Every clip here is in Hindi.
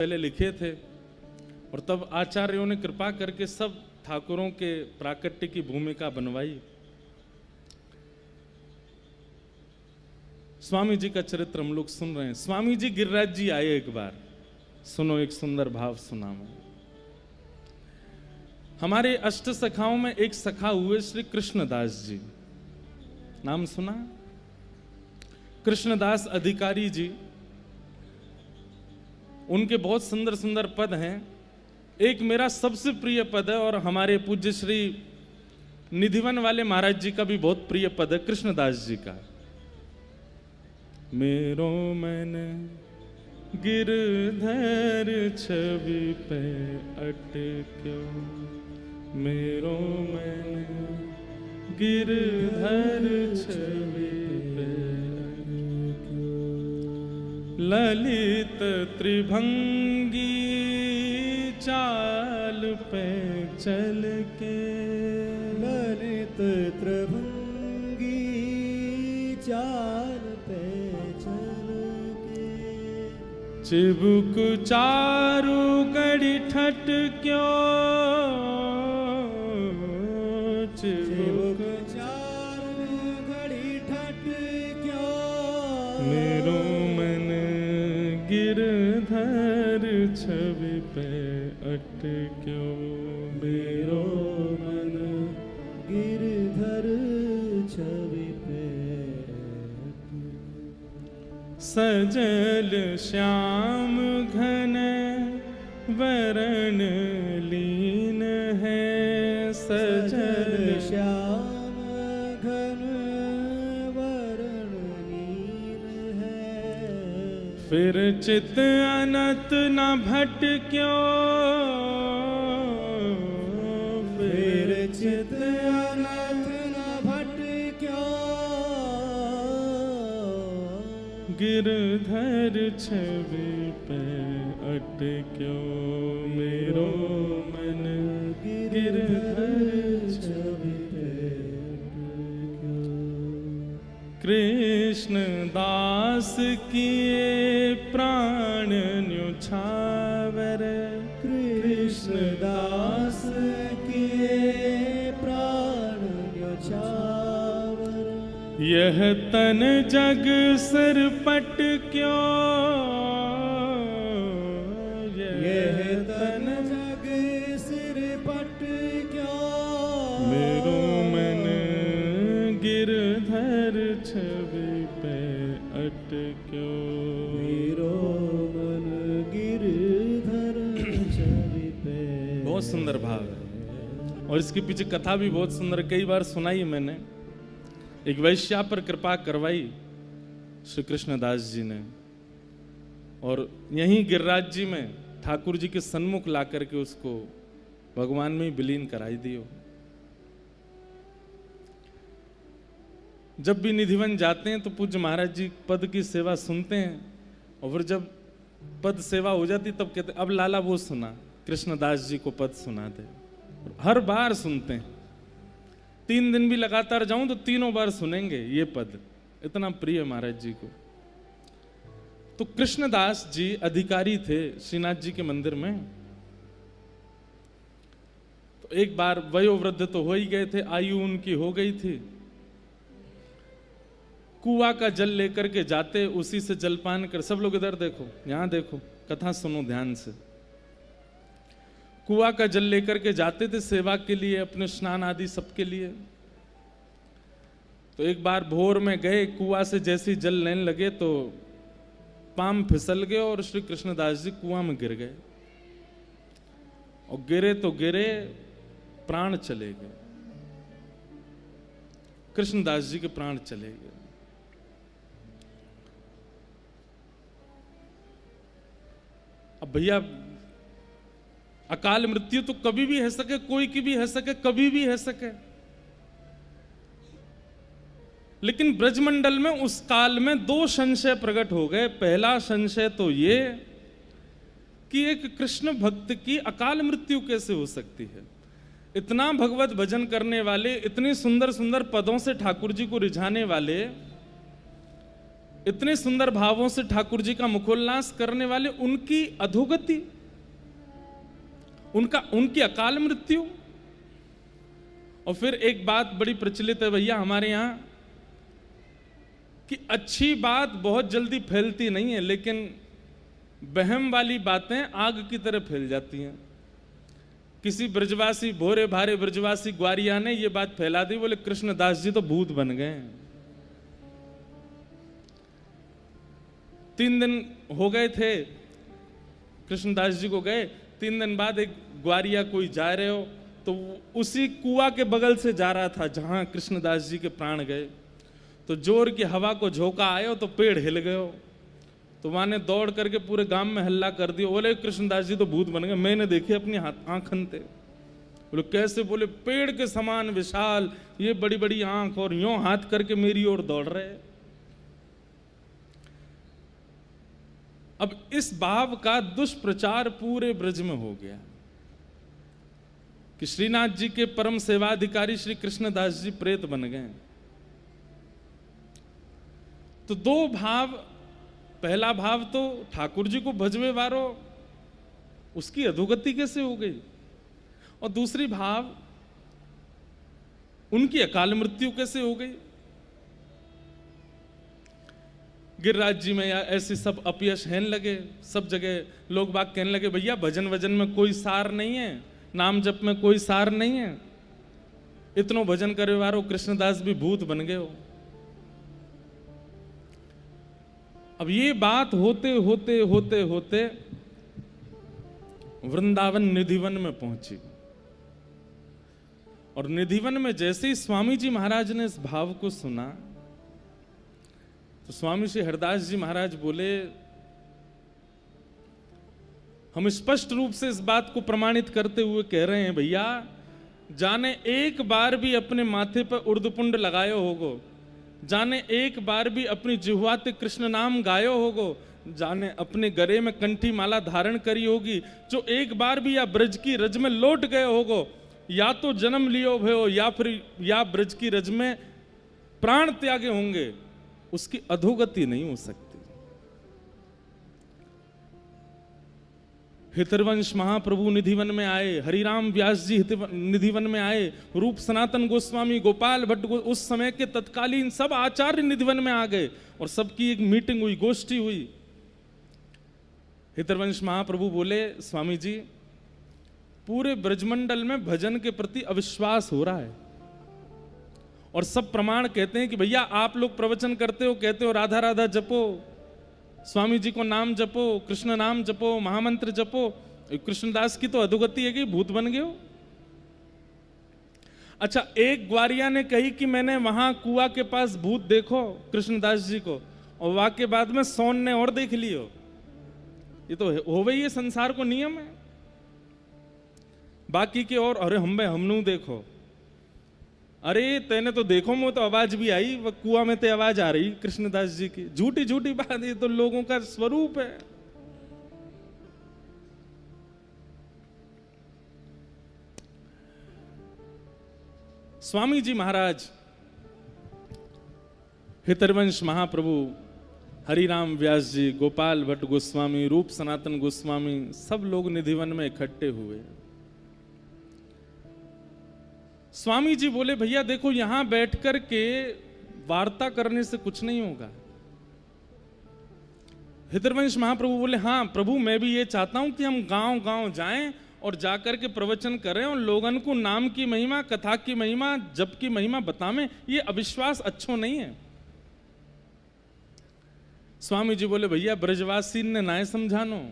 पहले लिखे थे और तब आचार्यों ने कृपा करके सब ठाकुरों के प्राकट्य की भूमिका बनवाई। स्वामी जी का चरित्र हम लोग सुन रहे हैं। स्वामी जी गिरिराज जी आए एक बार, सुनो एक सुंदर भाव सुना मैं। हमारे अष्ट सखाओं में एक सखा हुए श्री कृष्णदास जी, नाम सुना? कृष्णदास अधिकारी जी। उनके बहुत सुंदर सुंदर पद हैं। एक मेरा सबसे प्रिय पद है और हमारे पूज्य श्री निधिवन वाले महाराज जी का भी बहुत प्रिय पद है, कृष्णदास जी का। मेरो मन गिरधर छवि पे अटक्यो, मेरो मन गिरधर छवि पे अटक्यो, ललित त्रिभंगी चाल पे चल के, ललित त्रिभंगी चाल पे चल के, चिबुक चारु गड़ी ठट क्यों, चिबुक चारु गड़ी ठट क्यों, मेरो मन गिरधर छवि पे अटक्यो, मेरो मन गिरधर छवि पे सजल श्याम घन वरण लीन है, सजल श्याम घन वरण नील है, फिर चित अनत न भटक्यो, फिर चित अनथ न भटक्यो, गिरधर छवि पे अटक्यो, मेरो मन गिरधर छवि पे अटक्यो। कृष्ण दास किए प्राण न्योछावर, कृष्ण दास किए प्राण न्योछावर, यह तन जग सिर पट क्यों, यह तन जग सिर पट क्यों, मेरो मन गिरधर छवि पे अटक्यो, मेरो मन गिरधर छवि पे। बहुत सुंदर भाव है और इसके पीछे कथा भी बहुत सुंदर, कई बार सुनाई मैंने। एक वैश्या पर कृपा करवाई श्री कृष्णदास जी ने और यहीं गिरिराज जी में ठाकुर जी के सन्मुख ला करके उसको भगवान में ही विलीन कराई दियो। जब भी निधिवन जाते हैं तो पूज्य महाराज जी पद की सेवा सुनते हैं और फिर जब पद सेवा हो जाती तब कहते अब लाला वो सुना, कृष्णदास जी को पद सुना दे। हर बार सुनते हैं, 3 दिन भी लगातार जाऊं तो तीनों बार सुनेंगे ये पद, इतना प्रिय महाराज जी को। तो कृष्णदास जी अधिकारी थे श्रीनाथ जी के मंदिर में। तो एक बार वयोवृद्ध तो हो ही गए थे, आयु उनकी हो गई थी। कुआं का जल लेकर के जाते, उसी से जलपान कर, सब लोग इधर देखो, यहां देखो, कथा सुनो ध्यान से। कुआं का जल लेकर के जाते थे सेवा के लिए, अपने स्नान आदि सबके लिए। तो एक बार भोर में गए, कुआं से जैसे जल लेने लगे तो पाम फिसल गए और श्री कृष्णदास जी कुआं में गिर गए और गिरे तो गिरे, प्राण चले गए। कृष्णदास जी के प्राण चले गए। अब भैया अकाल मृत्यु तो कभी भी है सके, कोई की भी है सके, कभी भी है सके, लेकिन ब्रजमंडल में उस काल में 2 संशय प्रकट हो गए। पहला संशय तो ये कि एक कृष्ण भक्त की अकाल मृत्यु कैसे हो सकती है। इतना भगवत भजन करने वाले, इतनी सुंदर सुंदर पदों से ठाकुर जी को रिझाने वाले इतने सुंदर भावों से ठाकुर जी का मुखोल्लास करने वाले उनकी अधोगति, उनकी अकाल मृत्यु। और फिर एक बात बड़ी प्रचलित है भैया हमारे यहां कि अच्छी बात बहुत जल्दी फैलती नहीं है, लेकिन वहम वाली बातें आग की तरह फैल जाती हैं। किसी ब्रजवासी, भोरे भारे ब्रजवासी ग्वारिया ने ये बात फैला दी, बोले कृष्णदास जी तो भूत बन गए। 3 दिन हो गए थे कृष्णदास जी को गए, 3 दिन बाद एक ग्वारिया कोई जा रहे हो तो उसी कुआ के बगल से जा रहा था जहां कृष्णदास जी के प्राण गए, तो जोर की हवा को झोंका आयो तो पेड़ हिल गयो, तो वहां ने दौड़ करके पूरे गांव में हल्ला कर दिया, बोले कृष्णदास जी तो भूत बन गए। मैंने देखे अपनी आंखन थे। बोले कैसे? बोले पेड़ के समान विशाल, ये बड़ी बड़ी आंख और यूं हाथ करके मेरी ओर दौड़ रहे। अब इस भाव का दुष्प्रचार पूरे ब्रज में हो गया कि श्रीनाथ जी के परम सेवाधिकारी श्री कृष्णदास जी प्रेत बन गए। तो 2 भाव, पहला भाव तो ठाकुर जी को भजवे वारो, उसकी अधोगति कैसे हो गई, और दूसरी भाव उनकी अकाल मृत्यु कैसे हो गई। गिरिराज जी में या ऐसे सब अपयश हैन लगे, सब जगह लोग बाग कहने लगे भैया भजन वजन में कोई सार नहीं है, नाम जप में कोई सार नहीं है, इतनो भजन करे वारो कृष्णदास भी भूत बन गए हो। अब ये बात होते होते होते होते वृंदावन निधिवन में पहुंची, और निधिवन में जैसे ही स्वामी जी महाराज ने इस भाव को सुना तो स्वामी श्री हरदास जी महाराज बोले हम स्पष्ट रूप से इस बात को प्रमाणित करते हुए कह रहे हैं भैया, जाने एक बार भी अपने माथे पर उर्दपुंड लगायो होगो, जाने एक बार भी अपनी जिह्वाते कृष्ण नाम गायो होगो, जाने अपने गले में कंठी माला धारण करी होगी, जो एक बार भी या ब्रज की रज में लौट गए होगो, या तो जन्म लियो भयो या फिर या ब्रज की रज में प्राण त्यागे होंगे, उसकी अधोगति नहीं हो सकती। हितरवंश महाप्रभु निधिवन में आए, हरिराम व्यास जी निधिवन में आए, रूप सनातन गोस्वामी, गोपाल भट्ट उस समय के तत्कालीन सब आचार्य निधिवन में आ गए और सबकी एक मीटिंग हुई, गोष्ठी हुई। हितरवंश महाप्रभु बोले स्वामी जी पूरे ब्रजमंडल में भजन के प्रति अविश्वास हो रहा है, और सब प्रमाण कहते हैं कि भैया आप लोग प्रवचन करते हो, कहते हो राधा राधा जपो, स्वामी जी को नाम जपो, कृष्ण नाम जपो, महामंत्र जपो, कृष्णदास की तो अधोगति है कि भूत बन गए हो। अच्छा, एक ग्वारिया ने कही कि मैंने वहां कुआ के पास भूत देखो कृष्णदास जी को, और वहां के बाद में सोन ने और देख लियो। ये तो हो गई, ये संसार को नियम है। बाकी के और अरे हमनू देखो, अरे तेने तो देखो, मुझे तो आवाज भी आई, वह कुआ में ते आवाज आ रही कृष्णदास जी की। झूठी झूठी बात, ये तो लोगों का स्वरूप है। स्वामी जी महाराज, हितरवंश महाप्रभु, हरिराम व्यास जी, गोपाल भट्ट गोस्वामी, रूप सनातन गोस्वामी, सब लोग निधिवन में इकट्ठे हुए। स्वामी जी बोले भैया देखो, यहां बैठकर के वार्ता करने से कुछ नहीं होगा। हितरवंश महाप्रभु बोले हाँ प्रभु, मैं भी ये चाहता हूं कि हम गांव गांव जाएं और जाकर के प्रवचन करें और लोगन को नाम की महिमा, कथा की महिमा, जप की महिमा बतावें। ये अविश्वास अच्छो नहीं है। स्वामी जी बोले भैया ब्रजवासीन ने नाय समझानो,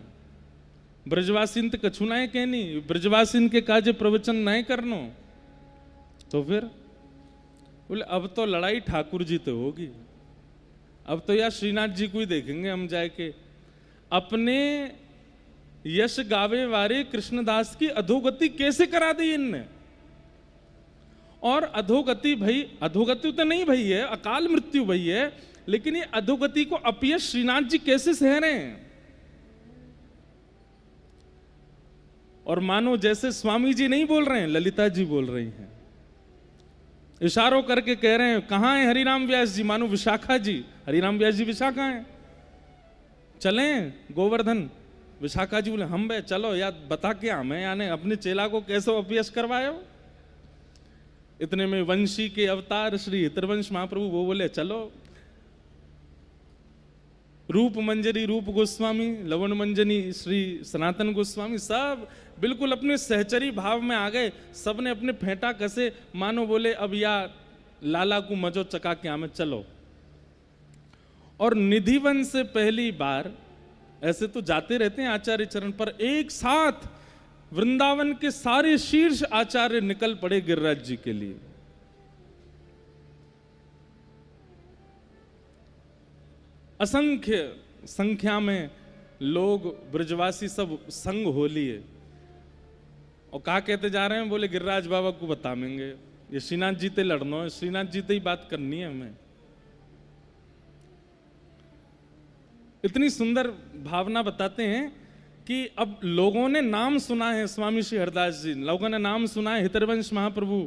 ब्रजवासीन तो कछु नाय कहनी, ब्रजवासीन के काजे प्रवचन नाय करनो। तो फिर बोले अब तो लड़ाई ठाकुर जी तो होगी, अब तो यार श्रीनाथ जी को ही देखेंगे हम जाके। अपने यश गावे वारे कृष्णदास की अधोगति कैसे करा दी इनने। और अधोगति भाई, अधोगति तो नहीं भई है, अकाल मृत्यु भई है, लेकिन ये अधोगति को अपयश श्रीनाथ जी कैसे सह रहे हैं। और मानो जैसे स्वामी जी नहीं बोल रहे हैं, ललिता जी बोल रही हैं, इशारों करके कह रहे हैं कहां है हरिराम व्यास जी, मानो विशाखा जी हरिराम व्यास जी विशाखा हैं, चलें गोवर्धन। विशाखा जी बोले हम बे चलो यार, बता क्या हमें, यानी अपने चेला को कैसे अपयश करवाए। इतने में वंशी के अवतार श्री हितरवंश महाप्रभु वो बोले चलो। रूप मंजरी रूप गोस्वामी, लवण मंजनी श्री सनातन गोस्वामी, सब बिल्कुल अपने सहचरी भाव में आ गए। सबने अपने फेंटा कसे, मानो बोले अब या लाला को मजो चका के हमें चलो। और निधिवन से पहली बार, ऐसे तो जाते रहते हैं आचार्य चरण पर, एक साथ वृंदावन के सारे शीर्ष आचार्य निकल पड़े गिरिराज जी के लिए। असंख्य संख्या में लोग ब्रजवासी सब संग हो लिए। और कहा कहते जा रहे हैं, बोले गिरिराज बाबा को बताएंगे, ये श्रीनाथ जी ते लड़ना है, श्रीनाथ जी ते ही बात करनी है हमें। इतनी सुंदर भावना बताते हैं कि अब लोगों ने नाम सुना है, स्वामी श्री हरदास जी, लोगों ने नाम सुना है हितरवंश महाप्रभु,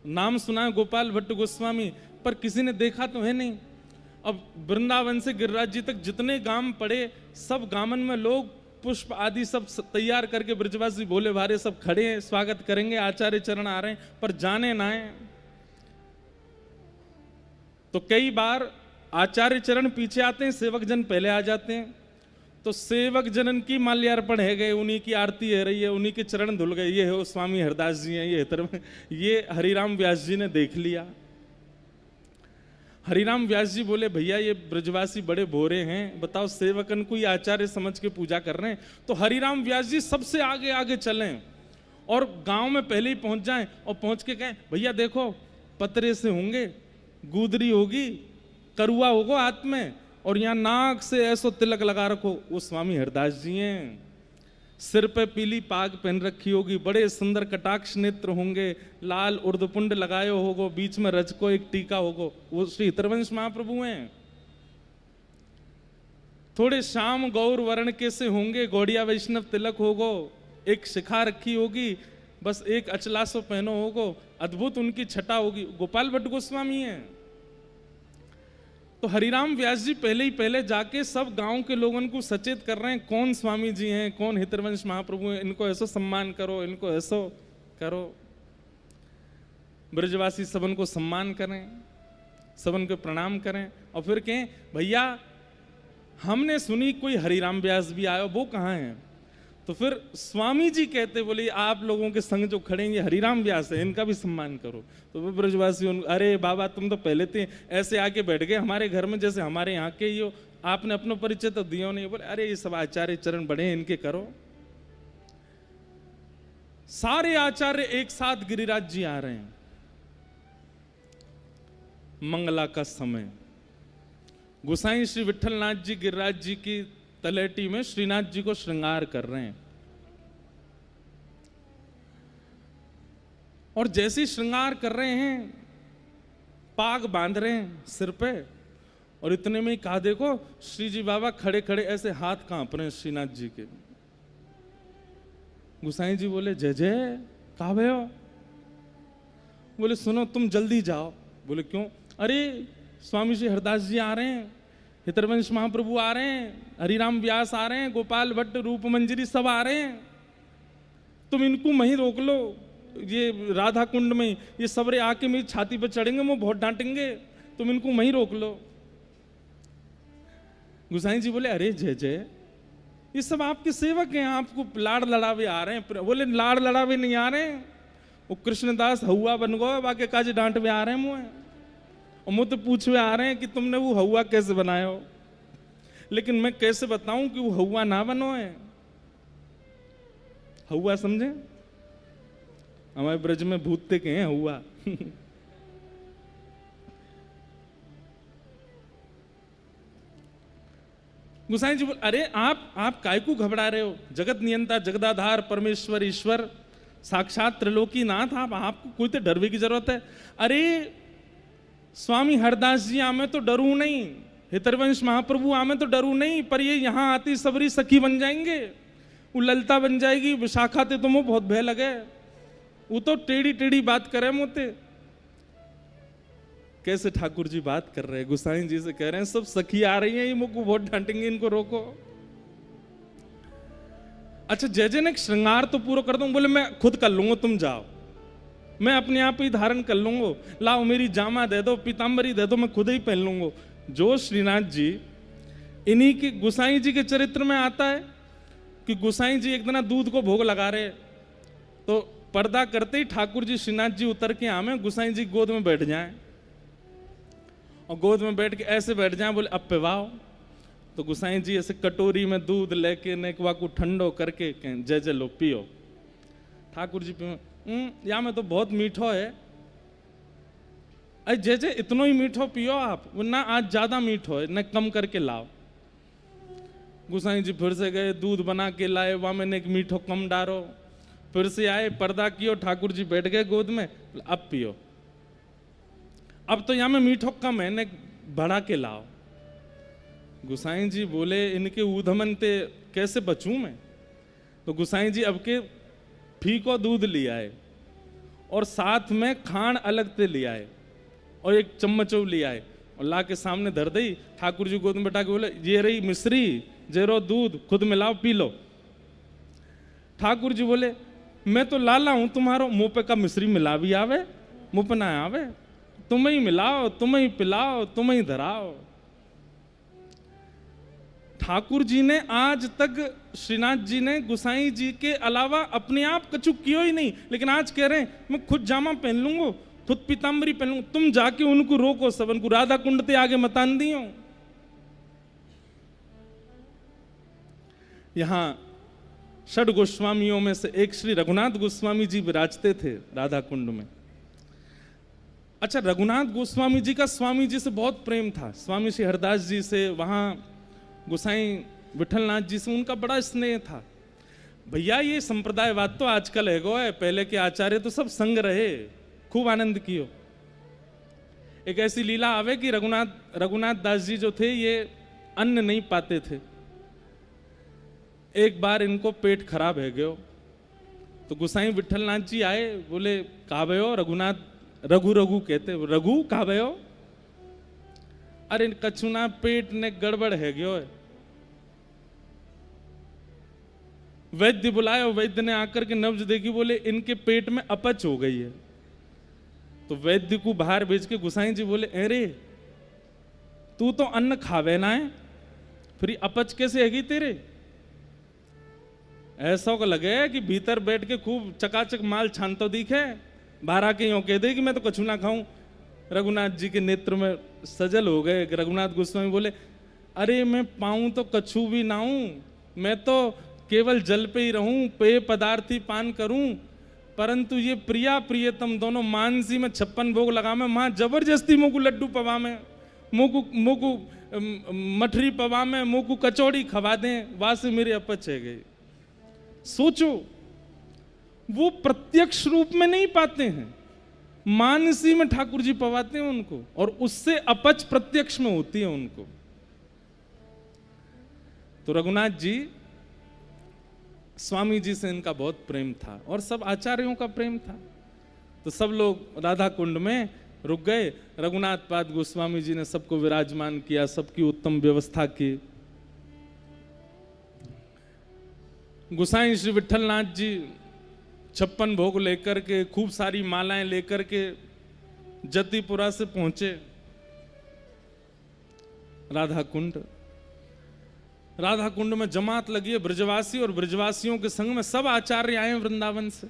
नाम सुना है गोपाल भट्ट गोस्वामी, पर किसी ने देखा तो है नहीं। अब वृंदावन से गिरिराज जी तक जितने गांव पड़े, सब गामन में लोग पुष्प आदि सब तैयार करके ब्रजवासी भोले भारे सब खड़े हैं, स्वागत करेंगे, आचार्य चरण आ रहे हैं, पर जाने ना है। तो कई बार आचार्य चरण पीछे आते हैं, सेवक जन पहले आ जाते हैं। तो सेवक जनन की माल्यार्पण है गए, उन्हीं की आरती है रही है, उन्हीं के चरण धुल गए। ये हो स्वामी हरदास जी हैं, ये हरिराम व्यास जी ने देख लिया। हरिराम व्यास जी बोले भैया ये ब्रजवासी बड़े भोरे हैं, बताओ सेवकन को ही आचार्य समझ के पूजा कर रहे हैं। तो हरिराम व्यास जी सबसे आगे आगे चलें और गांव में पहले ही पहुंच जाएं और पहुंच के कहें भैया देखो पतरे से होंगे, गुदरी होगी, करुआ होगा हाथ में, और यहाँ नाक से ऐसो तिलक लगा रखो, वो स्वामी हरदास जी हैं। सिर पे पीली पाग पहन रखी होगी, बड़े सुंदर कटाक्ष नेत्र होंगे, लाल उर्दपुंड लगाए होगो, बीच में रज को एक टीका होगो, वो श्री हितरवंश महाप्रभु हैं। थोड़े श्याम गौर वर्ण के से होंगे, गौड़िया वैष्णव तिलक होगो, एक शिखा रखी होगी, बस एक अचलासो पहनो होगो, अद्भुत उनकी छटा होगी, गोपाल भट्ट गोस्वामी हैं। तो हरिराम व्यास जी पहले ही पहले जाके सब गांव के लोगों को सचेत कर रहे हैं, कौन स्वामी जी हैं, कौन हितरवंश महाप्रभु हैं, इनको ऐसो सम्मान करो, इनको ऐसो करो। ब्रजवासी सबन को सम्मान करें, सबन को प्रणाम करें, और फिर कहें भैया हमने सुनी कोई हरिराम व्यास भी आयो, वो कहाँ है? तो फिर स्वामी जी कहते बोले आप लोगों के संग जो खड़ेंगे हरिराम व्यास है, इनका भी सम्मान करो। तो वो ब्रजवासी अरे बाबा तुम तो पहले थे ऐसे आके बैठ गए हमारे घर में, जैसे हमारे यहाँ के ही हो, आपने अपना परिचय तो दिया नहीं। बोले अरे ये सब आचार्य चरण बड़े हैं, इनके करो। सारे आचार्य एक साथ गिरिराज जी आ रहे हैं। मंगला का समय, गोसाई श्री विठलनाथ जी गिरिराज जी की तलेटी में श्रीनाथ जी को श्रृंगार कर रहे हैं। और जैसे ही श्रृंगार कर रहे हैं, पाग बांध रहे हैं सिर पे, और इतने में ही कहा देखो श्री जी बाबा खड़े खड़े ऐसे हाथ कांप रहे हैं श्रीनाथ जी के। गोसाई जी बोले जय जय, कहा भय हो? बोले सुनो तुम जल्दी जाओ। बोले क्यों? अरे स्वामी श्री हरदास जी आ रहे हैं, हितरवंश महाप्रभु आ रहे हैं, हरिराम व्यास आ रहे हैं, गोपाल भट्ट रूप मंजरी सब आ रहे हैं, तुम इनको वहीं रोक लो, ये राधा कुंड में ये सबरे आके मेरी छाती पर चढ़ेंगे, वो बहुत डांटेंगे, तुम इनको वहीं रोक लो। गोसाई जी बोले अरे जय जय, ये सब आपके सेवक हैं, आपको लाड़ लड़ावे आ रहे हैं। बोले लाड़ लड़ावे नहीं आ रहे हैं, वो कृष्णदास हवा बन गो, बाकी काज डांट में आ रहे हैं मुँह, और मुझे पूछवे आ रहे हैं कि तुमने वो हवा कैसे बनाया हो। लेकिन मैं कैसे बताऊं कि वो हवा ना बनो है। हवा समझे? हमारे ब्रज में भूतते के हैं हवा। गोसाई जी बोल अरे आप काय को घबरा रहे हो? जगत नियंता जगदाधार परमेश्वर ईश्वर साक्षात त्रिलोकी नाथ, आपको कोई तो डरने की जरूरत है? अरे स्वामी हरदास जी आमे तो डरू नहीं, हितरवंश महाप्रभु आमे तो डरू नहीं, पर ये यहाँ आती सबरी सखी बन जाएंगे, वो ललिता बन जाएगी, विशाखा ते तुम्हें बहुत भय लगे, वो तो टेढ़ी टेढ़ी बात करे मोते, कैसे ठाकुर जी बात कर रहे हैं, गुसाई जी से कह रहे हैं सब सखी आ रही हैं, ये मुझको बहुत डांटेंगे, इनको रोको। अच्छा जय ने श्रृंगार तो पूरा कर दूं, बोले मैं खुद कर लूंगा, तुम जाओ, मैं अपने आप ही धारण कर लूंगा, लाओ मेरी जामा दे दो, पीताम्बरी दे दो, मैं खुद ही पहन लूंगा। जो श्रीनाथ जी इन्हीं की गुसाई जी के चरित्र में आता है कि गुसाई जी एक दिन दूध को भोग लगा रहे, तो पर्दा करते ही ठाकुर जी श्रीनाथ जी उतर के आवे, गुसाई जी गोद में बैठ जाएं, और गोद में बैठ के ऐसे बैठ जाएं, बोले अब पिवाओ। तो गुसाई जी ऐसे कटोरी में दूध लेके नेकवा को ठंडो करके कहें जय जय लो पियो। ठाकुर जी पियो, या में तो बहुत मीठो है, अरे जय जय इतनो ही मीठो पियो आप, ना आज ज्यादा मीठो है, न कम करके लाओ। गुसाई जी फिर से गए, दूध बना के लाए, वहां मैंने एक मीठो कम डारो, फिर से आए, पर्दा कियो, ठाकुर जी बैठ गए गोद में, अब पियो। अब तो यहाँ में मीठो कम है, ने बढ़ा के लाओ। गुसाई जी बोले इनके ऊधमन ते कैसे बचूं मैं? तो गुसाई जी अब के फीको दूध ले आए, और साथ में खांड अलग से ले आए, और एक चम्मचो ले आए, और ला के सामने धर दी। ठाकुर जी गोद में बैठा के बोले ये रही मिश्री, जेरो दूध, खुद मिलाओ पी लो। ठाकुर जी बोले मैं तो लाला हूं तुम्हारो, मुंह पे का मिश्री मिला भी आवे, मुंह पे ना आवे, तुम ही मिलाओ, तुम ही पिलाओ, तुम ही धराओ। ठाकुर जी ने आज तक श्रीनाथ जी ने गुसाई जी के अलावा अपने आप कछु कियो ही नहीं, लेकिन आज कह रहे हैं मैं खुद जामा पहन लूंगा, खुद पीताम्बरी पहन लूंगा, तुम जाके उनको रोको, सबन को राधा कुंड ते आगे मतान दियो। यहां षड गोस्वामियों में से एक श्री रघुनाथ गोस्वामी जी विराजते थे राधा कुंड में। अच्छा रघुनाथ गोस्वामी जी का स्वामी जी से बहुत प्रेम था, स्वामी श्री हरदास जी से, वहां गोसाई विठलनाथ जी से उनका बड़ा स्नेह था। भैया ये संप्रदायवाद तो आजकल है, पहले के आचार्य तो सब संग रहे, खूब आनंद कियो। एक ऐसी लीला आवे कि रघुनाथ दास जी जो थे ये अन्न नहीं पाते थे, एक बार इनको पेट खराब है गयो, तो गुसाई विठलनाथ जी आए, बोले कहा भयो रघुनाथ, रघु रघु कहते, रघु कहा भयो, अरे कछुना पेट ने गड़बड़ है गयो है। वैद्य बुलाया, वैद्य ने आकर के नब्ज देखी, बोले इनके पेट में अपच हो गई है। तो वैद्य को बाहर भेज के गुसाई जी बोले अरे तू तो अन्न खावे ना है, फिर अपच कैसे हैगी तेरे? ऐसा को लगे कि भीतर बैठ के खूब चकाचक माल छानतो दिखे, बाहर आके यूं कह दे कि मैं तो कछु ना खाऊं। रघुनाथ जी के नेत्र में सजल हो गए। रघुनाथ गोस्वामी बोले अरे मैं पाऊं तो कछु भी ना हूं, मैं तो केवल जल पे ही रहूं, पेय पदार्थ ही पान करूं, परंतु ये प्रिया प्रियतम दोनों मानसी में 56 भोग लगा में, मां जबरदस्ती मुँह को लड्डू पवा में, मुँह को मठरी पवा में, मुँह को कचौड़ी खवा दें, वहां से मेरे अपच है गई। सोचो वो प्रत्यक्ष रूप में नहीं पाते हैं, मानसी में ठाकुर जी पवाते हैं उनको, और उससे अपच प्रत्यक्ष में होती है उनको। तो रघुनाथ जी स्वामी जी से इनका बहुत प्रेम था, और सब आचार्यों का प्रेम था। तो सब लोग राधा कुंड में रुक गए। रघुनाथ पाद गोस्वामी जी ने सबको विराजमान किया, सबकी उत्तम व्यवस्था की। गोसाई श्री विठलनाथ जी 56 भोग लेकर के, खूब सारी मालाएं लेकर के जतिपुरा से पहुंचे राधा कुंड। राधा कुंड में जमात लगी है ब्रजवासी, और ब्रजवासियों के संग में सब आचार्य आए वृंदावन से।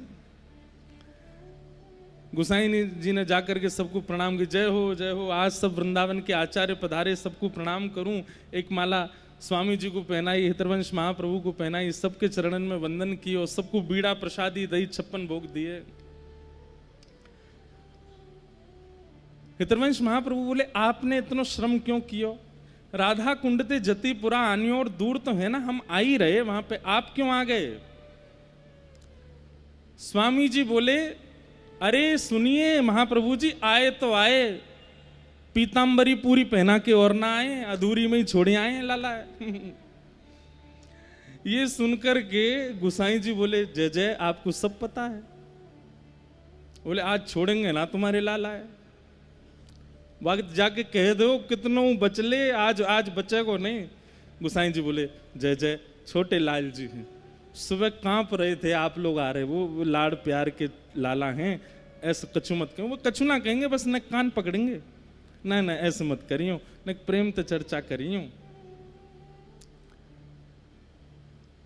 गोसाई जी ने जाकर के सबको प्रणाम की, जय हो जय हो, आज सब वृंदावन के आचार्य पधारे, सबको प्रणाम करूं। एक माला स्वामी जी को पहनाई, हितरवंश महाप्रभु को पहनाई, सबके चरणन में वंदन किए, और सबको बीड़ा प्रसादी दही 56 भोग दिए। हितरवंश महाप्रभु बोले आपने इतना श्रम क्यों कियो? राधा कुंड ते जतिपुरा आनियो, और दूर तो है ना, हम आ ही रहे वहां पे, आप क्यों आ गए? स्वामी जी बोले अरे सुनिए महाप्रभु जी, आए तो आए, पीताम्बरी पूरी पहना के और ना आए, अधूरी में ही छोड़े आए लाला। ये सुनकर के गुसाई जी बोले जय जय, आपको सब पता है? बोले आज छोड़ेंगे ना तुम्हारे लाला है। वक्त जाके कह दो कितनों बचले, आज आज बचे को नहीं। गुसाई जी बोले जय जय छोटे लाल जी हैं, सुबह कांप रहे थे, आप लोग आ रहे, वो लाड़ प्यार के लाला हैं, ऐसे कछु मत कहो। वो कछु ना कहेंगे, बस न कान पकड़ेंगे, ना ना ऐसे मत करियो, न प्रेम तो चर्चा करियो।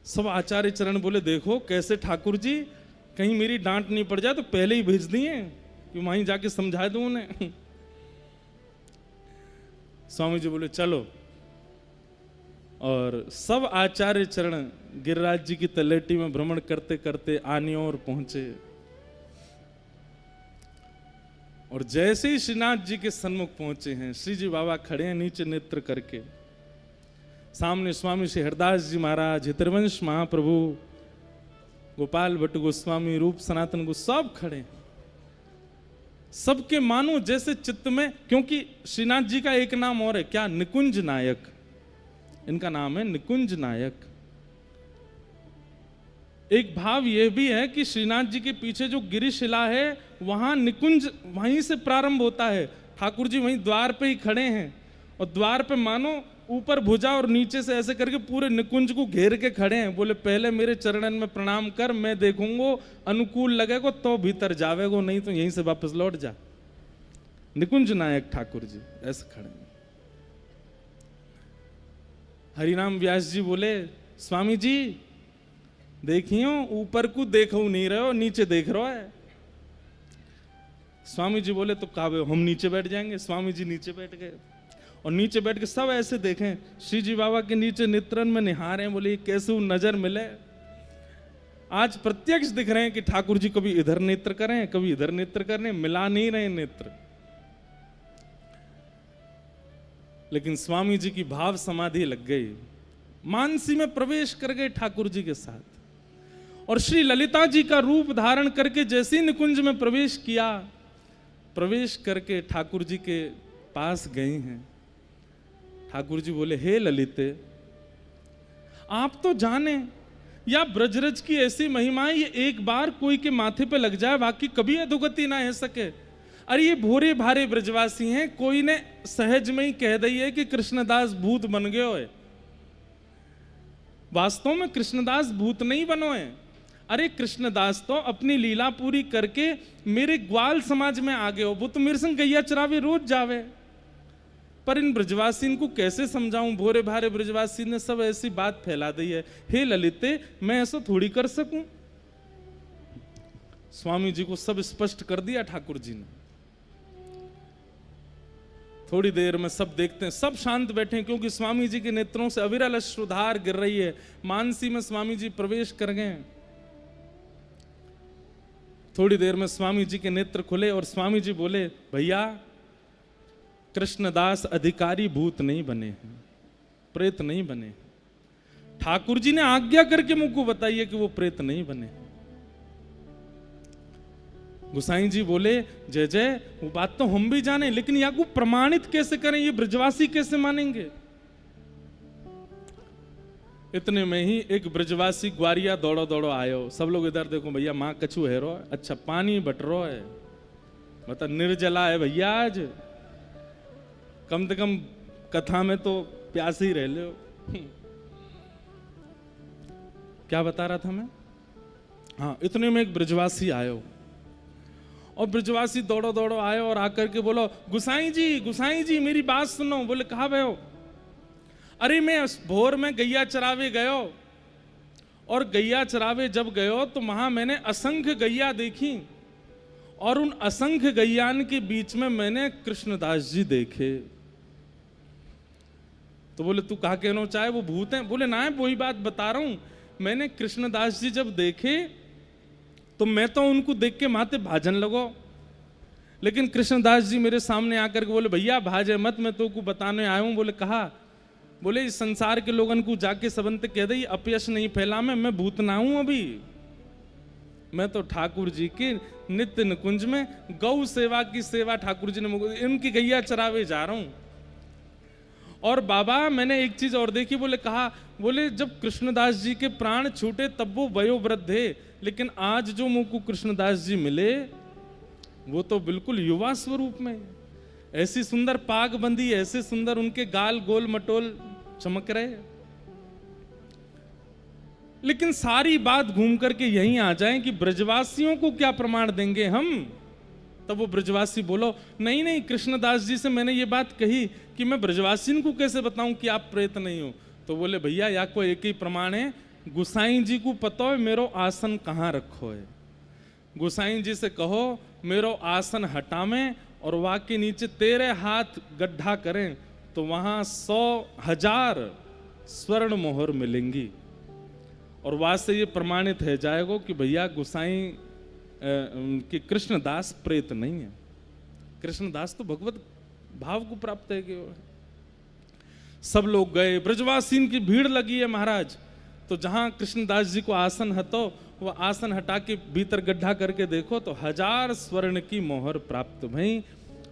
सब आचार्य चरण बोले देखो कैसे ठाकुर जी, कहीं मेरी डांट नहीं पड़ जाए तो पहले ही भेज दिए कि वहीं जाके समझा दूं उन्हें। स्वामी जी बोले चलो, और सब आचार्य चरण गिरिराज जी की तलेटी में भ्रमण करते करते आनियों और पहुंचे। और जैसे ही श्रीनाथ जी के सन्मुख पहुंचे हैं, श्री जी बाबा खड़े हैं नीचे नेत्र करके, सामने स्वामी श्री हरदास जी महाराज, हितरवंश महाप्रभु, गोपाल भट्ट गोस्वामी, रूप सनातन गो, सब खड़े हैं। सबके मानो जैसे चित्त में, क्योंकि श्रीनाथ जी का एक नाम और है, क्या, निकुंज नायक, इनका नाम है निकुंज नायक। एक भाव यह भी है कि श्रीनाथ जी के पीछे जो गिरिशिला है वहां निकुंज वहीं से प्रारंभ होता है। ठाकुर जी वहीं द्वार पे ही खड़े हैं, और द्वार पे मानो ऊपर भुजा और नीचे से ऐसे करके पूरे निकुंज को घेर के खड़े हैं। बोले पहले मेरे चरणन में प्रणाम कर, मैं देखूंगो, अनुकूल लगेगो तो भीतर जावेगो, नहीं तो यहीं से वापस लौट जा। निकुंज नायक ठाकुर जी ऐसे खड़े हैं। हरिनाम व्यास जी बोले स्वामी जी देखियो, ऊपर को देखो नहीं रहे हो, नीचे देख रहे है। स्वामी जी बोले तो काबे हम नीचे बैठ जाएंगे। स्वामी जी नीचे बैठ गए, और नीचे बैठ के सब ऐसे देखें, श्री जी बाबा के नीचे नेत्रन में निहार हैं। बोले कैसे नजर मिले, आज प्रत्यक्ष दिख रहे हैं कि ठाकुर जी कभी इधर नेत्र करें, कभी इधर नेत्र करें, मिला नहीं रहे नेत्र। लेकिन स्वामी जी की भाव समाधि लग गई, मानसी में प्रवेश कर गए ठाकुर जी के साथ, और श्री ललिता जी का रूप धारण करके जैसे ही निकुंज में प्रवेश किया, प्रवेश करके ठाकुर जी के पास गए हैं। ठाकुर जी बोले हे ललिते, आप तो जाने या ब्रजरज की ऐसी महिमा है, ये एक बार कोई के माथे पे लग जाए बाकी कभी अधोगति ना हो सके। अरे ये भोरे भारे ब्रजवासी हैं, कोई ने सहज में ही कह दी है कि कृष्णदास भूत बन गए हो। वास्तव में कृष्णदास भूत नहीं बनो है। अरे कृष्णदास तो अपनी लीला पूरी करके मेरे ग्वाल समाज में आ गए हो, वो तो मेरे संग गैया चरावे रोज जावे। पर इन ब्रजवासी को कैसे समझाऊं, भोरे भारे ब्रजवासी ने सब ऐसी बात फैला दी है। हे ललिते, मैं ऐसा थोड़ी कर सकूं। स्वामी जी को सब स्पष्ट कर दिया ठाकुर जी ने। थोड़ी देर में सब देखते हैं, सब शांत बैठे हैं, क्योंकि स्वामी जी के नेत्रों से अविरल अश्रुधार गिर रही है। मानसी में स्वामी जी प्रवेश कर गए। थोड़ी देर में स्वामी जी के नेत्र खुले और स्वामी जी बोले भैया, कृष्णदास अधिकारी भूत नहीं बने हैं, प्रेत नहीं बने। ठाकुर जी ने आज्ञा करके मुझको बताइए कि वो प्रेत नहीं बने। गुसाई जी बोले जय जय, वो बात तो हम भी जाने, लेकिन या को प्रमाणित कैसे करें, ये ब्रजवासी कैसे मानेंगे। इतने में ही एक ब्रजवासी ग्वारिया दौड़ो दौड़ो आयो। सब लोग इधर देखो भैया, माँ कछु है रो, अच्छा पानी बट रो है, मतलब निर्जला है भैया आज, कम से कम कथा में तो प्यासे ही रह लो। क्या बता रहा था मैं, हाँ, इतने में एक ब्रजवासी आयो, और ब्रजवासी दौड़ो दौड़ो आयो और आकर के बोलो गुसाई जी मेरी बात सुनो। बोले कहा भयो। अरे मैं भोर में गैया चरावे गयो, और गैया चरावे जब गयो तो वहां मैंने असंख्य गैया देखी, और उन असंख्य गैयान के बीच में मैंने कृष्णदास जी देखे। तो बोले तू कहा कहना चाहे वो भूत हैं। बोले ना, वही बात बता रहा हूं, मैंने कृष्णदास जी जब देखे तो मैं तो उनको देख के माथे भाजन लगो, लेकिन कृष्णदास जी मेरे सामने आकर के बोले भैया भाजे मत, मैं तो को बताने आया हूं। बोले कहा। बोले इस संसार के लोगन को जाके सबंत कह दे अपयश नहीं फैला, मैं भूत ना हूं अभी, मैं तो ठाकुर जी के नित्य निकुंज में गौ सेवा की सेवा ठाकुर जी ने इनकी गैया चरावे जा रहा हूं। और बाबा मैंने एक चीज और देखी। बोले कहा। बोले जब कृष्णदास जी के प्राण छूटे तब वो वयोवृद्ध है, लेकिन आज जो मुझको कृष्णदास जी मिले वो तो बिल्कुल युवा स्वरूप में। ऐसी सुंदर पाग बंदी, ऐसे सुंदर उनके गाल गोल मटोल चमक रहे। लेकिन सारी बात घूम करके यहीं आ जाए कि ब्रजवासियों को क्या प्रमाण देंगे हम। तब वो ब्रजवासी बोलो, नहीं नहीं कृष्णदास जी से मैंने ये बात कही कि मैं ब्रजवासियों को कैसे बताऊं कि आप प्रेत नहीं हो। तो बोले भैया या को एक ही प्रमाण है, गुसाई जी को पता है मेरो आसन कहाँ रखो है। गुसाई जी से कहो मेरो आसन हटावें और वहां के नीचे तेरे हाथ गड्ढा करें तो वहां 100,000 स्वर्ण मोहर मिलेंगी। और वहां से ये प्रमाणित है जाएगा कि भैया गुसाई कि कृष्णदास प्रेत नहीं है। कृष्णदास तो भगवत भाव को प्राप्त है कि सब लोग गए, ब्रजवासीन की भीड़ लगी है महाराज। तो जहां कृष्णदास जी को आसन हतो, वो आसन हटा के भीतर गड्ढा करके देखो तो 1000 स्वर्ण की मोहर प्राप्त भई।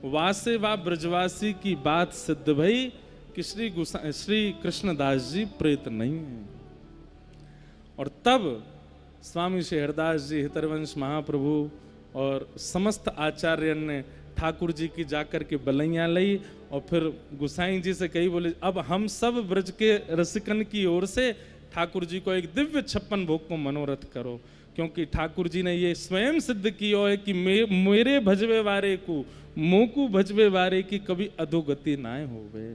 वासे वा ब्रजवासी की बात सिद्ध भई कि श्री कृष्णदास जी प्रेत नहीं है। और तब स्वामी श्री हरदास जी, हितरवंश महाप्रभु और समस्त आचार्य ने ठाकुर जी की जाकर के बलैयां लई और फिर गुसाई जी से कही, बोले अब हम सब ब्रज के रसिकन की ओर से ठाकुर जी को एक दिव्य 56 भोग को मनोरथ करो, क्योंकि ठाकुर जी ने ये स्वयं सिद्ध किया है कि मेरे भजवे वारे को मोकू भजवे वारे की कभी अधोगति ना होवे,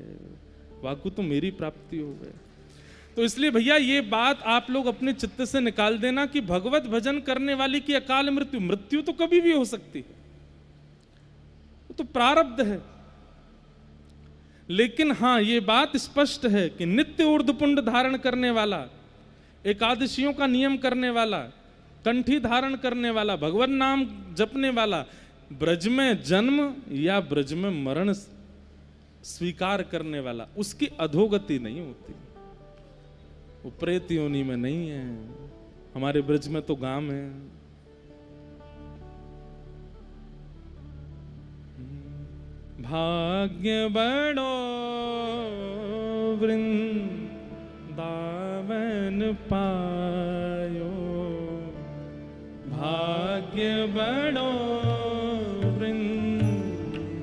वाकु तो मेरी प्राप्ति होवे। तो इसलिए भैया ये बात आप लोग अपने चित्त से निकाल देना कि भगवत भजन करने वाली की अकाल मृत्यु तो कभी भी हो सकती है, तो प्रारब्ध है। लेकिन हां ये बात स्पष्ट है कि नित्य ऊर्ध्वपुंड धारण करने वाला, एकादशियों का नियम करने वाला, कंठी धारण करने वाला, भगवान नाम जपने वाला, ब्रज में जन्म या ब्रज में मरण स्वीकार करने वाला, उसकी अधोगति नहीं होती। वो प्रेत योनि में नहीं है। हमारे ब्रज में तो गांव है। भाग्य बड़ो वृंदावन पायो, भाग्य बड़ो वृंदावन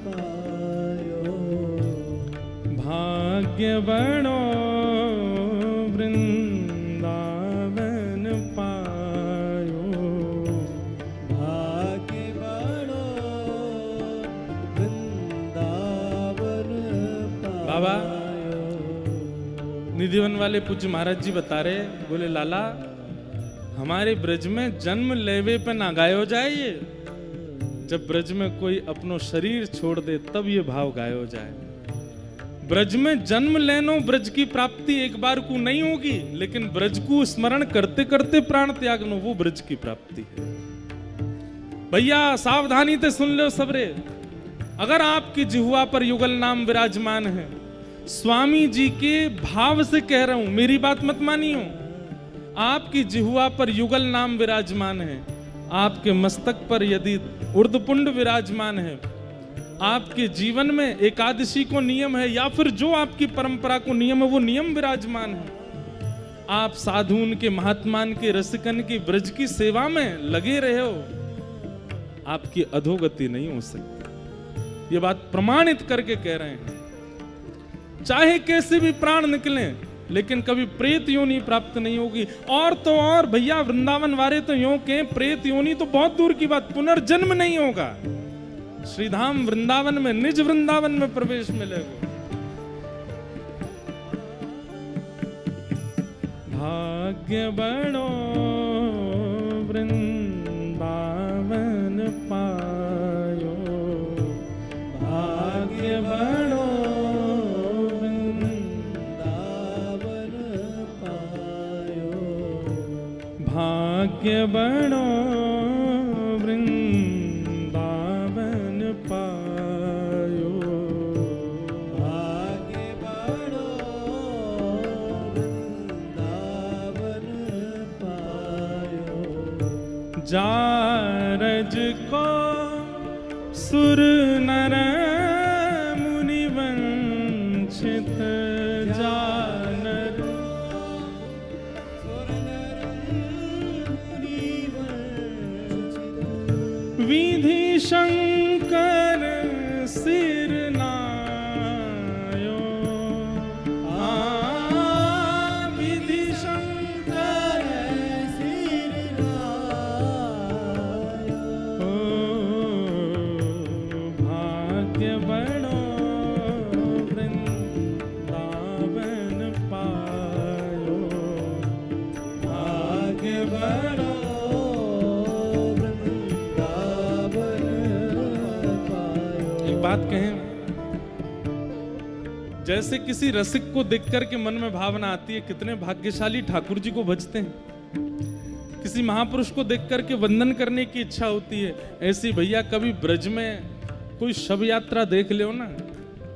पायो, भाग्य बड़ो वृंदावन पायो, भाग्य बड़ो वृंदावन बाबा निधिवन वाले पूज्य महाराज जी बता रहे, बोले लाला हमारे ब्रज में जन्म लेवे पे ना गायो जाए ये, जब ब्रज में कोई अपनो शरीर छोड़ दे तब ये भाव गायो जाए। ब्रज में जन्म लेनो ब्रज की प्राप्ति एक बार को नहीं होगी, लेकिन ब्रज को स्मरण करते करते प्राण त्यागनो वो ब्रज की प्राप्ति है। भैया सावधानी से सुन लो सबरे, अगर आपकी जिह्वा पर युगल नाम विराजमान है, स्वामी जी के भाव से कह रहा हूं, मेरी बात मत मानियो, आपकी जिह्वा पर युगल नाम विराजमान है, आपके मस्तक पर यदि ऊर्ध्वपुंड विराजमान है, आपके जीवन में एकादशी को नियम है या फिर जो आपकी परंपरा को नियम है वो नियम विराजमान है, आप साधुन के महात्मान के रसिकन की ब्रज की सेवा में लगे रहे हो, आपकी अधोगति नहीं हो सकती। ये बात प्रमाणित करके कह रहे हैं। चाहे कैसे भी प्राण निकले लेकिन कभी प्रेत योनि प्राप्त नहीं होगी। और तो और भैया वृंदावन वाले तो यूं के प्रेत योनि तो बहुत दूर की बात, पुनर्जन्म नहीं होगा। श्रीधाम वृंदावन में निज वृंदावन में प्रवेश मिलेगा। भाग्य बड़ो वृंदावन पायो, भाग्य बड़ो भाग्य बड़ो वृंदावन पायो, भाग्य बड़ो वृंदावन पायो, जारज को सुर नर मुनि वंचित जानर, विधि शंकर सिर नायो, विधि शंकर सिर नायो। भाग्य बड़ो वृंदावन पायो, भाग्य बड़ो वृंदावन पायो। एक बात कहें, जैसे किसी रसिक को देख करके मन में भावना आती है कितने भाग्यशाली ठाकुर जी को भजते हैं, किसी महापुरुष को देख करके वंदन करने की इच्छा होती है, ऐसी भैया कभी ब्रज में कोई शव यात्रा देख लो ना,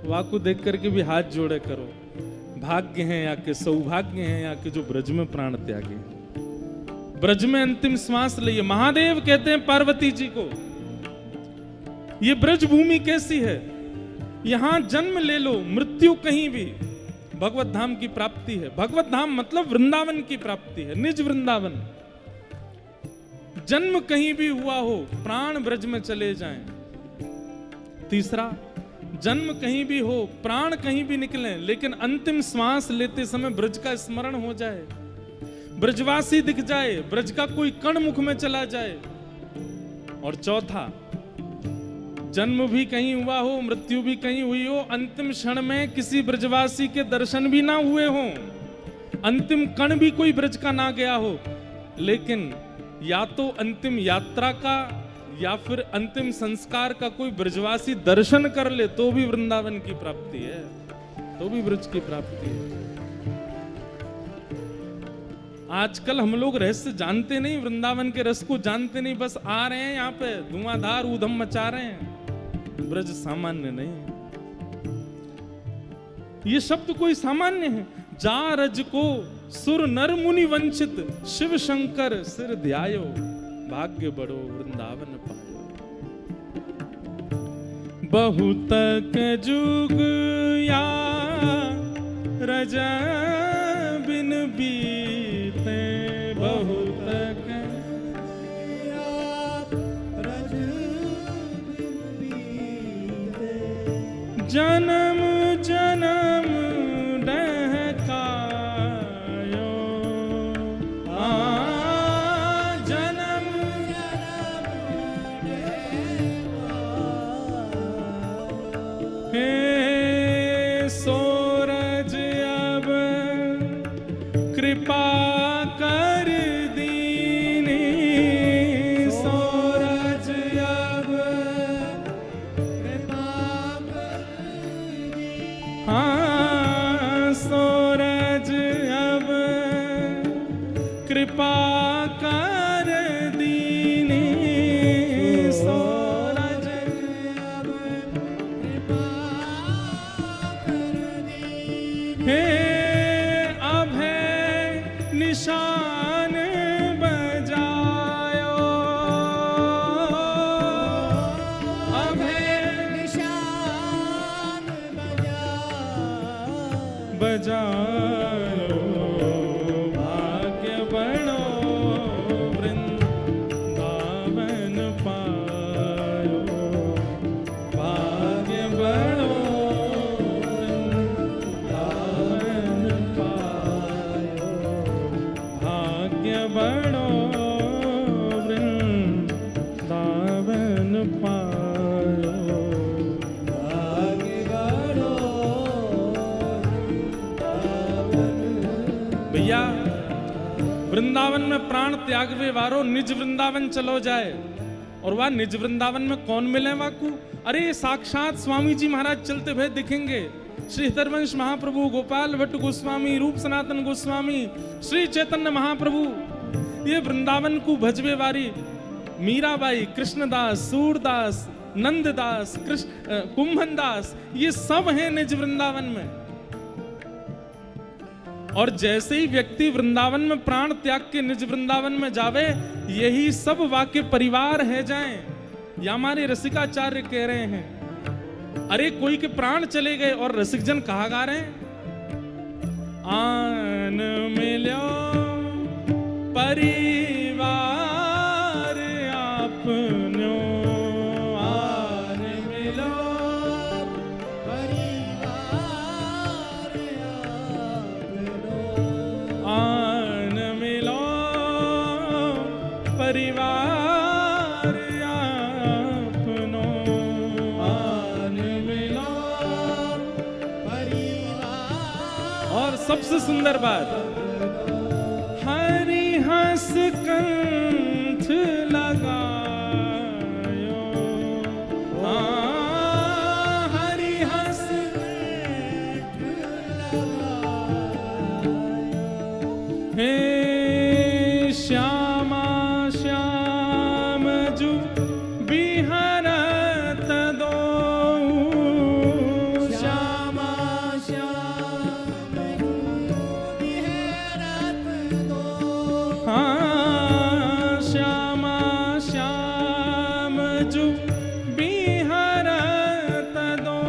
वहां को देख करके भी हाथ जोड़े करो। भाग्य हैं या के, सौभाग्य हैं या के जो ब्रज में प्राण त्यागे, ब्रज में अंतिम श्वास लिए। महादेव कहते हैं पार्वती जी को, ये ब्रज भूमि कैसी है, यहां जन्म ले लो, मृत्यु कहीं भी, भगवत धाम की प्राप्ति है। भगवत धाम मतलब वृंदावन की प्राप्ति है, निज वृंदावन। जन्म कहीं भी हुआ हो, प्राण ब्रज में चले जाएं। तीसरा, जन्म कहीं भी हो, प्राण कहीं भी निकले, लेकिन अंतिम श्वास लेते समय ब्रज का स्मरण हो जाए, ब्रजवासी दिख जाए, ब्रज का कोई कण मुख में चला जाए। और चौथा, जन्म भी कहीं हुआ हो, मृत्यु भी कहीं हुई हो, अंतिम क्षण में किसी ब्रजवासी के दर्शन भी ना हुए हो, अंतिम कण भी कोई ब्रज का ना गया हो, लेकिन या तो अंतिम यात्रा का या फिर अंतिम संस्कार का कोई ब्रजवासी दर्शन कर ले, तो भी वृंदावन की प्राप्ति है, तो भी ब्रज की प्राप्ति है। आजकल हम लोग रहस्य जानते नहीं, वृंदावन के रस को जानते नहीं, बस आ रहे हैं यहाँ पे धुआंधार ऊधम मचा रहे हैं। ब्रज सामान्य नहीं है, ये शब्द कोई सामान्य है। जा रज को सुर नर मुनि वंचित, शिव शंकर सिर ध्यायो, भाग्य बड़ो वृंदावन पायो। बहुतक जुग या रज बिन बीते, बहुतक रज बीते, जन्म जन्म डहकायो, जन्म हे सूरज अब कृपा कर दीनी, सूरज अब कृपा कर दी। हाँ, सूरज अब कृपा कर दीनी, सूरज अब कृपा कर दी। हे अभय निशान बजायो, अभय निशान बजायो, भाग्य बड़ो वृंदावन पायो, भाग्य बड़ो वृंदावन पायो, भाग्य बड़ो वृंदावन पायो। भाग्य बड़ो भैया, वृंदावन में प्राण त्यागवे वारो निज वृंदावन चलो जाए। और वह निज वृंदावन में कौन मिले वाकू? अरे साक्षात स्वामी जी महाराज चलते हुए दिखेंगे। श्री हरिवंश महाप्रभु, गोपाल भट्ट गोस्वामी, रूप सनातन गोस्वामी, श्री चैतन्य महाप्रभु, ये वृंदावन को भजवे वारी मीराबाई, कृष्णदास, सूरदास, नंददास, कुंभनदास, ये सब हैं निज वृंदावन में। और जैसे ही व्यक्ति वृंदावन में प्राण त्याग के निज वृंदावन में जावे, यही सब वाक्य परिवार है जाएं। या हमारे रसिकाचार्य कह रहे हैं, अरे कोई के प्राण चले गए और रसिक जन कहा गा रहे हैं, आन मिलो परिवार आपनो, आन मिलो परिवार आपनो आन मिलो परिवार और सबसे सुंदर बात हरि हंस कंठ लगायो हरि हंस हे श्यामा श्याम जू बिहरत दो श्यामा श्याम विहरत दो हाँ श्यामा श्याम जू बिहरत दो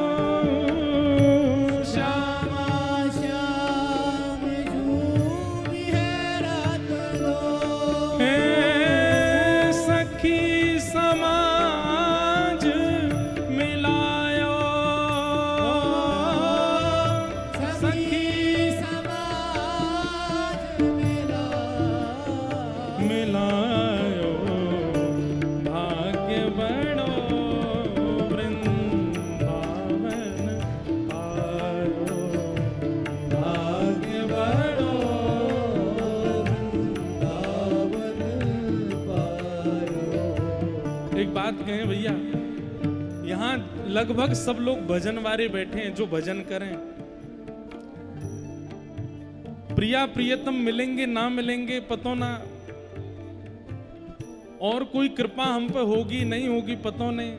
श्यामा श्याम विहरत दो हे सखी समाज मिलायो सखी समाज मिलायो भाग्य बड़ो वृंदावन आयो भाग्य बड़ो वृंदावन पायो। एक बात कहें भैया यहाँ लगभग सब लोग भजन वारे बैठे हैं जो भजन करें प्रिया प्रियतम मिलेंगे ना मिलेंगे पतो ना और कोई कृपा हम पे होगी नहीं होगी पतो नहीं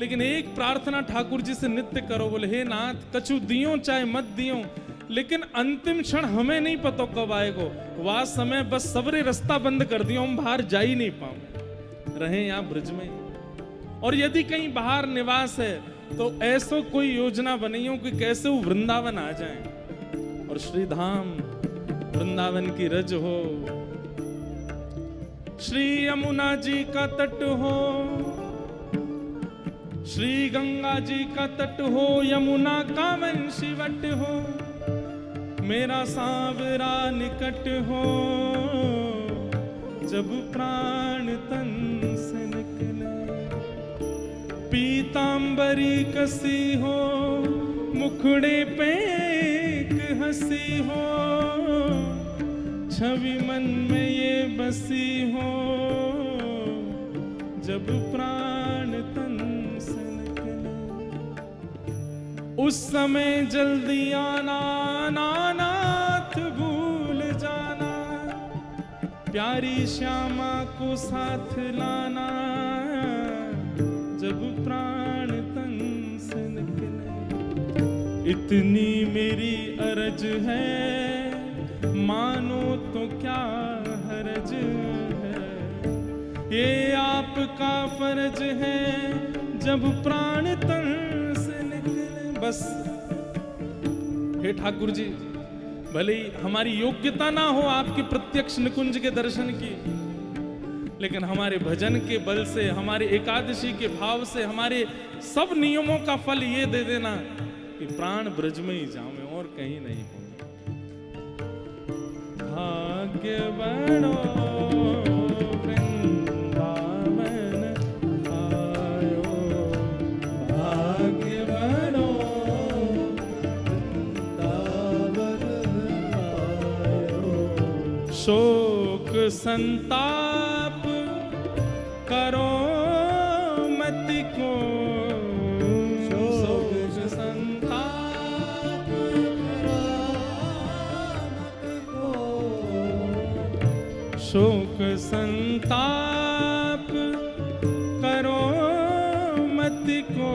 लेकिन एक प्रार्थना ठाकुर जी से नित्य करो बोले हे नाथ कछु दियो चाहे मत दियो लेकिन अंतिम क्षण हमें नहीं पता कब आएगो वह समय बस सबरे रास्ता बंद कर दियो हम बाहर जा ही नहीं पाओ रहे यहाँ ब्रज में और यदि कहीं बाहर निवास है तो ऐसो कोई योजना बनाइयो कि कैसे वो वृंदावन आ जाए और श्री धाम वृंदावन की रज हो श्री यमुना जी का तट हो श्री गंगा जी का तट हो यमुना का वंशीवट हो मेरा सांवरा निकट हो जब प्राण तन से निकले पीतांबरी कसी हो मुखड़े पे एक हंसी हो छवि मन में ये बसी हो जब प्राण तन से निकले उस समय जल्दी आना नानाथ भूल जाना प्यारी श्यामा को साथ लाना जब प्राण तन से निकले इतनी मेरी अरज है मानो तो क्या हरज है ये आपका फर्ज है जब प्राण तन से निकले बस हे ठाकुर जी भले ही हमारी योग्यता ना हो आपके प्रत्यक्ष निकुंज के दर्शन की लेकिन हमारे भजन के बल से हमारे एकादशी के भाव से हमारे सब नियमों का फल ये दे देना कि प्राण ब्रज में ही जाऊं और कहीं नहीं हो भाग्य बड़ो वृंदावन आयो भाग्य बड़ो वृंदावन आयो। शोक संताप करो मत को शोक संताप शोक संताप करो मत को